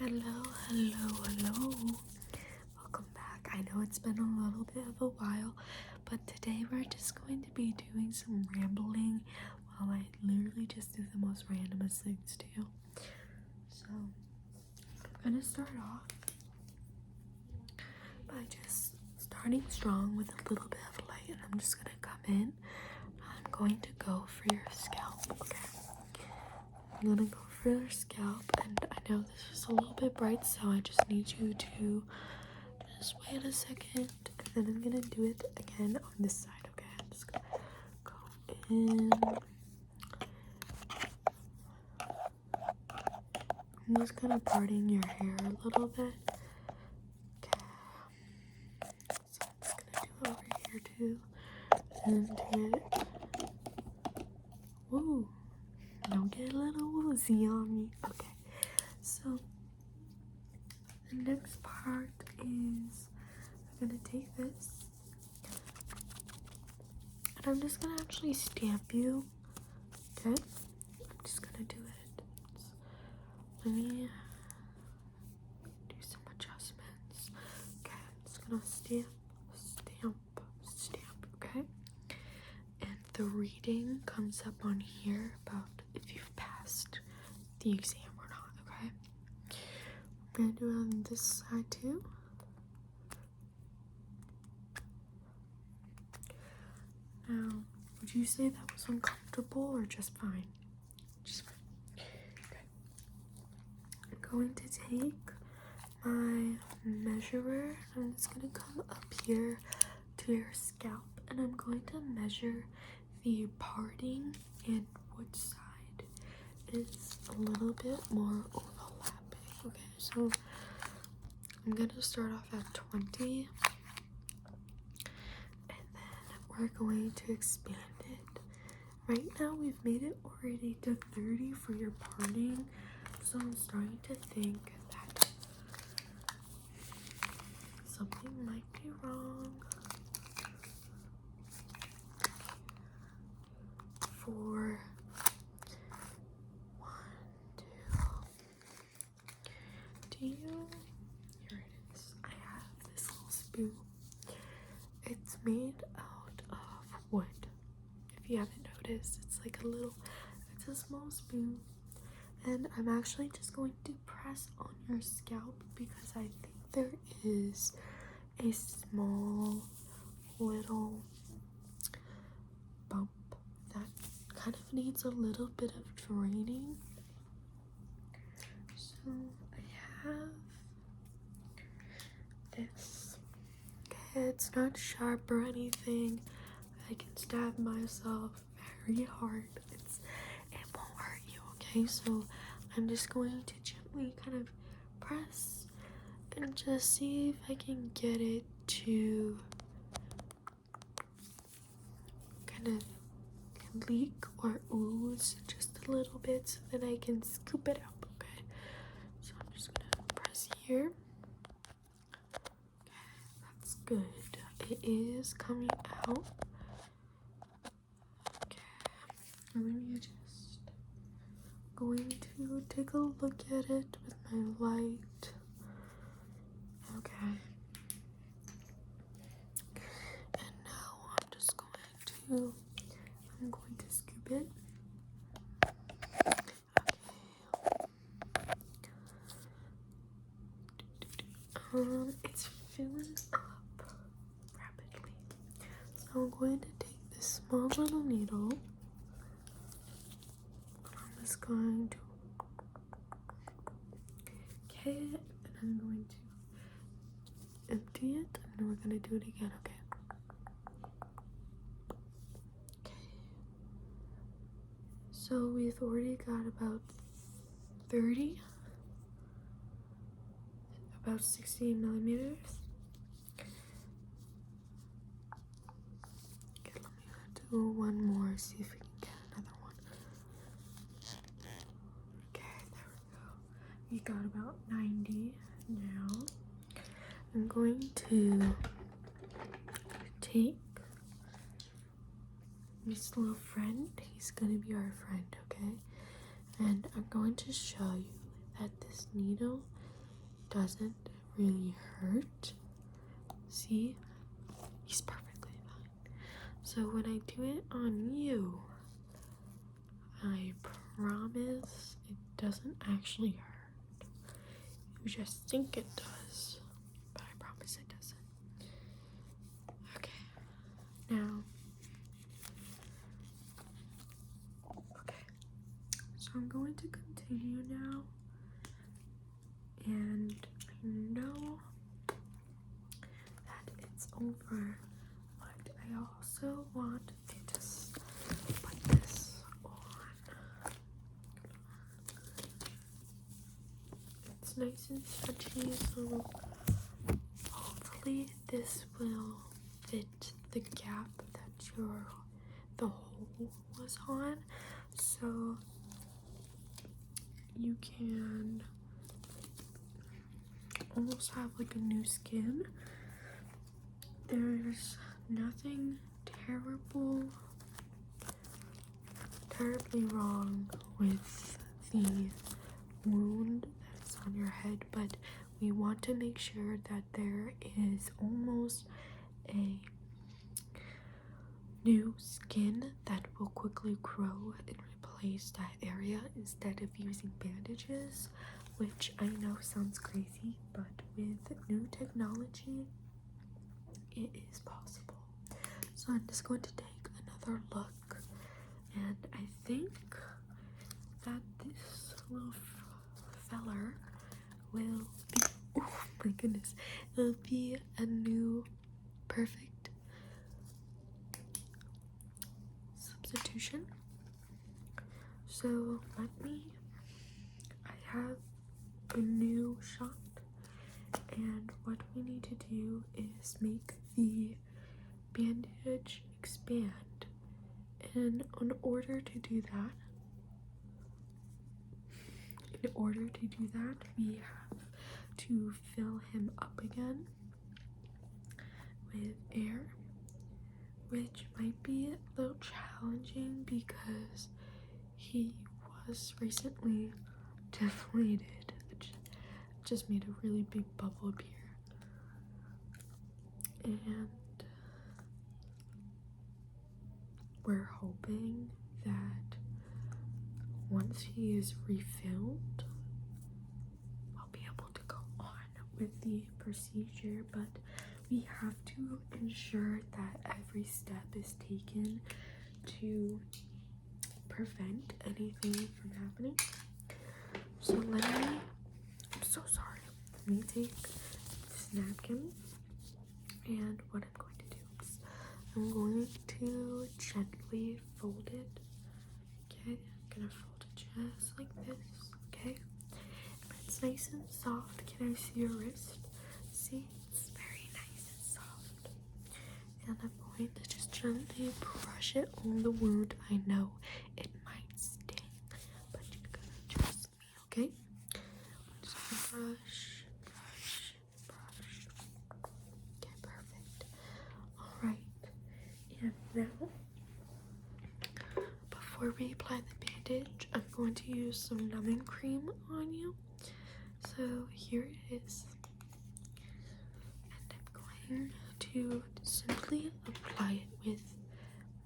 Hello, welcome back. I know it's been a little bit of a while, but today we're just going to be doing some rambling while I literally just do the most randomest things to you. So I'm gonna start off by just starting strong with a little bit of light, and I'm just gonna come in. I'm going to go for your scalp, okay? I'm gonna go for your scalp, and I know this is a little bit bright, so I just need you to just wait a second, and then I'm gonna do it again on this side, okay? I'm just gonna go in. I'm just kind of parting your hair a little bit. Okay. So I'm just gonna do it over here too. And do it. Woo! Don't get a little woozy on me. Okay. So the next part is I'm gonna take this and I'm just gonna actually stamp you. Okay? I'm just gonna do it. Let me do some adjustments. Okay, I'm just gonna stamp, okay? And the reading comes up on here about if you've passed the exam or not, okay? I'm gonna do it on this side too. Now, would you say that was uncomfortable or just fine? Just fine. Okay. I'm going to take my measurer. I'm just gonna come up here to your scalp, and I'm going to measure the parting and which side is a little bit more overlapping. Okay, so I'm gonna start off at 20, and then we're going to expand it. Right now we've made it already to 30 for your parting, so I'm starting to think that something might be wrong. For 1, 2. Do you? Here it is. I have this little spoon. It's made out of wood. If you haven't noticed, it's like it's a small spoon. And I'm actually just going to press on your scalp because I think there is a small little bump that kind of needs a little bit of draining. So I have this. Okay, it's not sharp or anything. I can stab myself very hard. It won't hurt you, okay? So I'm just going to gently kind of press and just see if I can get it to kind of leak or ooze just a little bit so that I can scoop it up, okay? So I'm just gonna press here. Okay, that's good. It is coming out. Okay, I'm just going to take a look at it with my light. Okay. And now I'm going to scoop it. Okay. It's filling up rapidly. So I'm going to take this small little needle. I'm just going to and I'm going to empty it, and then we're going to do it again, okay? So we've already got about 30, about 60 millimeters. Okay, let me do one more, see if we can get another one. Okay, there we go. We got about 90 now. I'm going to take this little friend. He's gonna be our friend, okay? And I'm going to show you that this needle doesn't really hurt. See? He's perfectly fine. So when I do it on you, I promise it doesn't actually hurt. You just think it does, but I promise it doesn't. Okay, now, okay, so I'm going to continue now, and I know that it's over, but I also want to just put this on. It's nice and stretchy, so hopefully this will fit the gap that the hole was on, so you can almost have like a new skin. There's nothing terribly wrong with the wound that's on your head, but we want to make sure that there is almost a new skin that will quickly grow and replace that area instead of using bandages, which I know sounds crazy, but with new technology it is possible. So I'm just going to take another look, and I think that this little feller will be, oh my goodness, it'll be a new perfect substitution. So I have a new shot, and what we need to do is make the bandage expand, and in order to do that, we have to fill him up again with air, which might be a little challenging because he was recently deflated, which just made a really big bubble appear. And we're hoping that once he is refilled, we'll be able to go on with the procedure, but we have to ensure that every step is taken to prevent anything from happening. So I'm so sorry. Let me take this napkin, and what I'm going to do is I'm going to gently fold it. Okay, I'm gonna fold it just like this. Okay, it's nice and soft. Can I see your wrist? See, it's very nice and soft. And I'm going to just gently brush it on the wound. I know it might sting, but you're gonna trust me, okay? Just brush. Okay, perfect. Alright, and now, before we apply the bandage, I'm going to use some numbing cream on you. So here it is. And I'm going to simply apply it with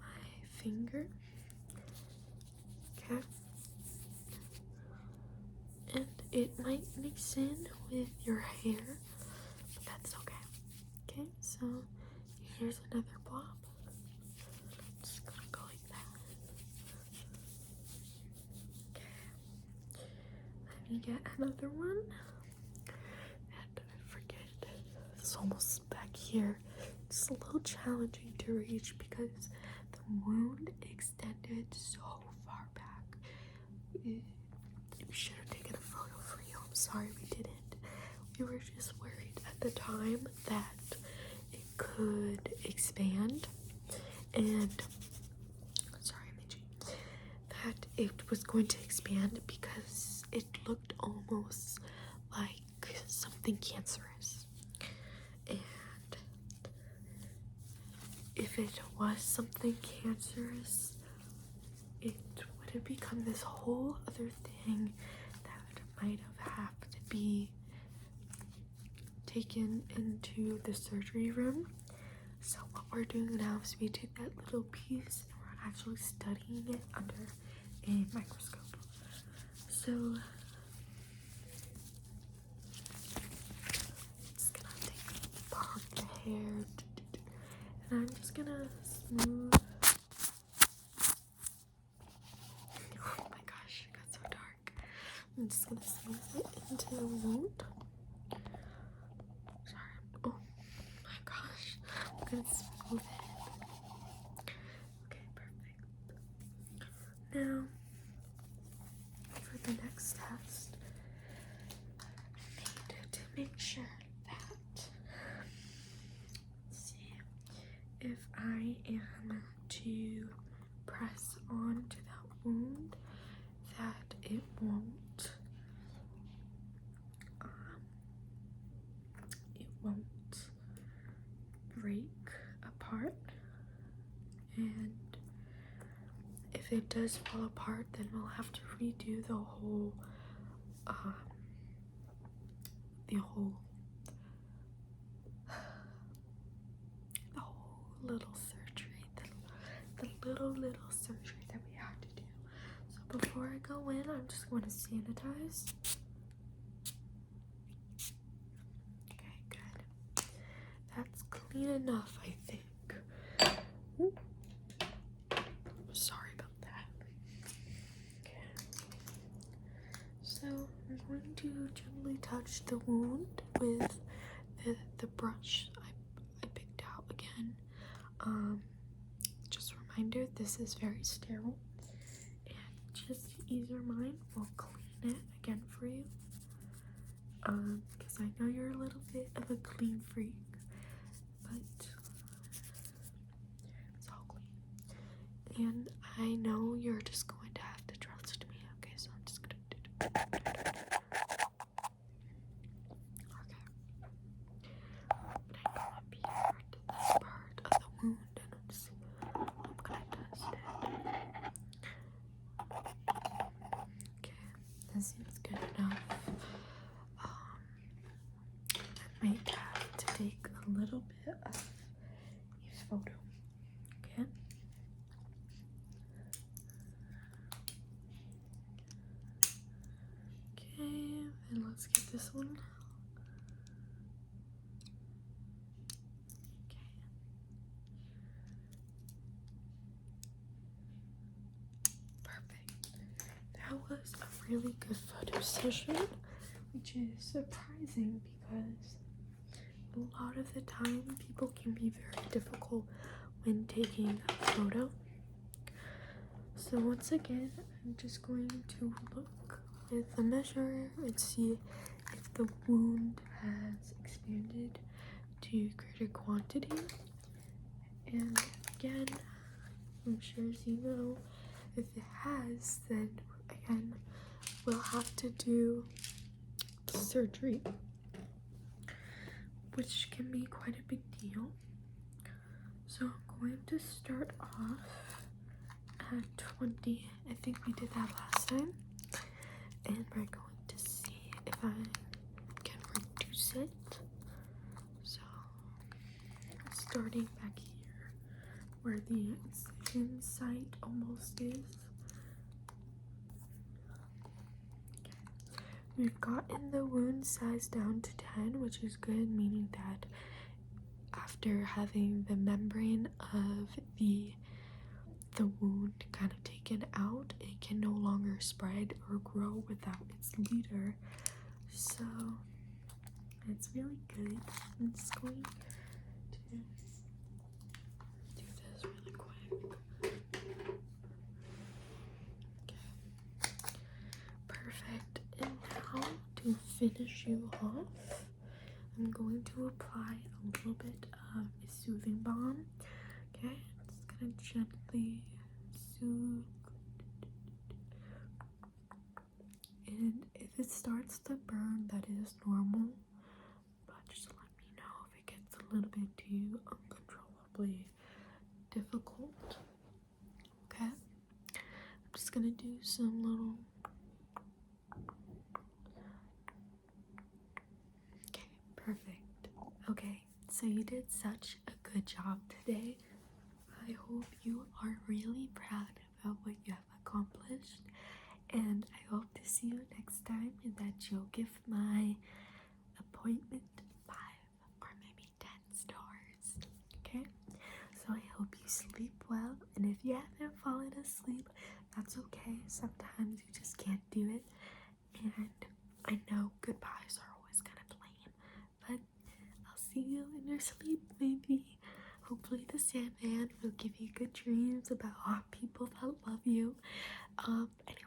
my finger. Okay. And it might mix in with your hair, but that's okay. Okay, so here's another blob. Just gonna go like that. Okay. Let me get another one. And I forget, it's almost back here. It's a little challenging to reach because the wound extended so far back. We should have taken a photo for you. I'm sorry we didn't. We were just worried at the time that it could expand, and sorry, Midgie, that it was going to expand because it looked almost like something cancerous. And if it was something cancerous, it would have become this whole other thing that might have had to be taken into the surgery room. So what we're doing now is we take that little piece and we're actually studying it under a microscope. So I'm just gonna take part of the hair and I'm just gonna smooth. Oh my gosh, it got so dark. I'm just gonna smooth it into the wound. Sorry. Oh my gosh. I'm gonna smooth it. Okay, perfect. Now, for the next test, I need to make sure that, let's see, if I am to press onto that wound, that it won't break apart, and if it does fall apart, then we'll have to redo the whole little surgery, the little surgery that we have to do. So before I go in, I'm just going to sanitize. Okay, good. That's clean enough, I think. Ooh. Sorry about that. Okay. So I'm going to gently touch the wound with the brush I picked out again. Just a reminder, this is very sterile, and just to ease your mind, we'll clean it again for you, because I know you're a little bit of a clean freak, but it's all clean, and I know you're just going to have to trust me. Okay, so I'm just gonna do it. Okay, but I come up here to this part of the wound, and I'm gonna test it. Okay, that seems good enough. I might have to take a little bit of a photo. Okay. Okay, and let's get this one. Okay. Perfect. That was a really good photo session, which is surprising because a lot of the time people can be very difficult when taking a photo. So once again, I'm just going to look with the measure and see if the wound has expanded to greater quantity. And again, I'm sure as you know, if it has, then again, we'll have to do surgery, which can be quite a big deal. So I'm going to start off at 20. I think we did that last time. And we're going to see if I can reduce it. So, starting back here, where the incision site almost is. Okay. We've gotten the wound size down to 10, which is good, meaning that after having the membrane of the wound kind of taken out, it can no longer spread or grow without its leader. So it's really good. I'm just going to do this really quick. Okay. Perfect. And now to finish you off, I'm going to apply a little bit of a soothing balm. Okay, just gonna gently soothe. And if it starts to burn, that is normal. But just let me know if it gets a little bit too uncontrollably difficult. Okay, I'm just gonna do some little. Okay, perfect. Okay, so you did such a good job today. I hope you are really proud about what you have accomplished, and I hope to see you next time and that you'll give my appointment 5 or maybe 10 stars. Okay? So I hope you sleep well, and if you haven't fallen asleep, that's okay. Sometimes you just can't do it, and I know goodbyes are always kind of plain, but I'll see you in your sleep, maybe. Hopefully the Sandman will give you good dreams about hot people that love you. Anyway,